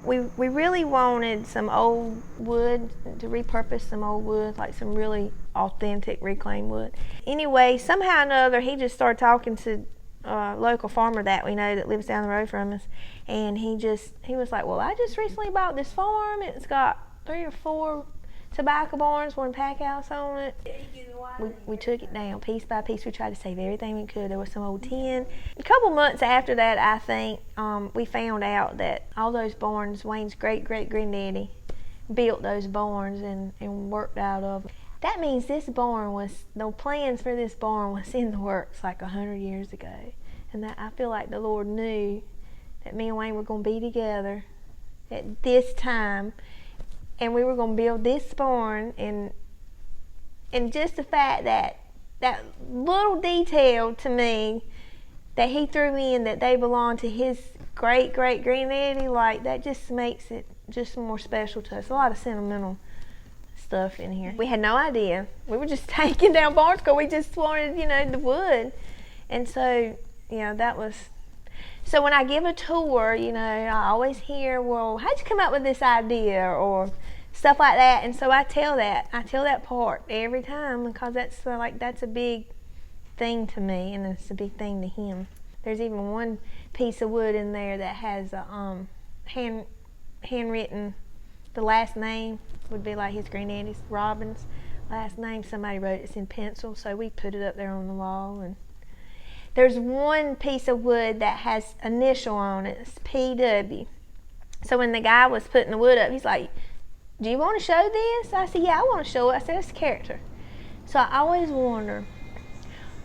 we really wanted some old wood, to repurpose some old wood, like some really authentic reclaimed wood. Anyway, somehow or another, he just started talking to a local farmer that we know that lives down the road from us, and he was like, well, I just recently bought this farm. It's got 3 or 4 tobacco barns, 1 pack house on it. We took it down piece by piece. We tried to save everything we could. There was some old tin. A couple months after that, I think, we found out that all those barns, Wayne's great-great-granddaddy built those barns and worked out of them. That means this barn the plans for this barn was in the works like 100 years ago. And that I feel like the Lord knew that me and Wayne were going to be together at this time, and we were going to build this barn, and just the fact that little detail to me that he threw in, that they belong to his great-great-granddaddy, like that just makes it just more special to us. A lot of sentimental stuff in here. We had no idea. We were just taking down barns because we just wanted, the wood. And so, that was... So when I give a tour, I always hear, well, how'd you come up with this idea, or stuff like that. And so I tell that part every time, because that's a big thing to me, and it's a big thing to him. There's even one piece of wood in there that has a handwritten, the last name would be like his granddaddy's, Robbins last name. Somebody wrote it in pencil, so we put it up there on the wall. And there's one piece of wood that has initial on it. It's PW. So when the guy was putting the wood up, he's like, do you want to show this? I said, yeah, I want to show it. I said, it's character. So I always wonder,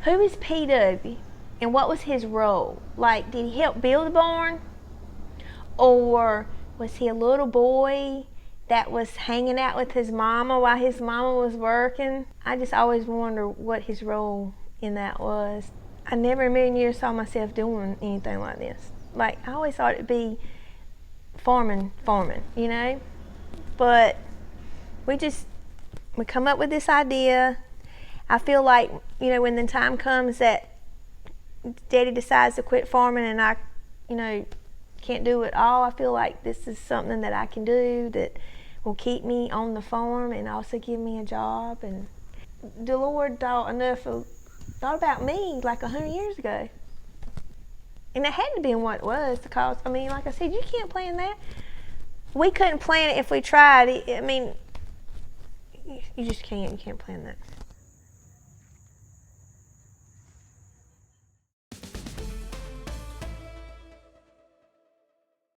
who is PW and what was his role? Like, did he help build the barn? Or was he a little boy that was hanging out with his mama while his mama was working? I just always wonder what his role in that was. I never in a million years saw myself doing anything like this. Like, I always thought it'd be farming, But we come up with this idea. I feel like, when the time comes that Daddy decides to quit farming and I, can't do it all, I feel like this is something that I can do that will keep me on the farm and also give me a job. And the Lord thought about me like 100 years ago. And it had to be what it was, because, like I said, you can't plan that. We couldn't plan it if we tried. You just can't. You can't plan that.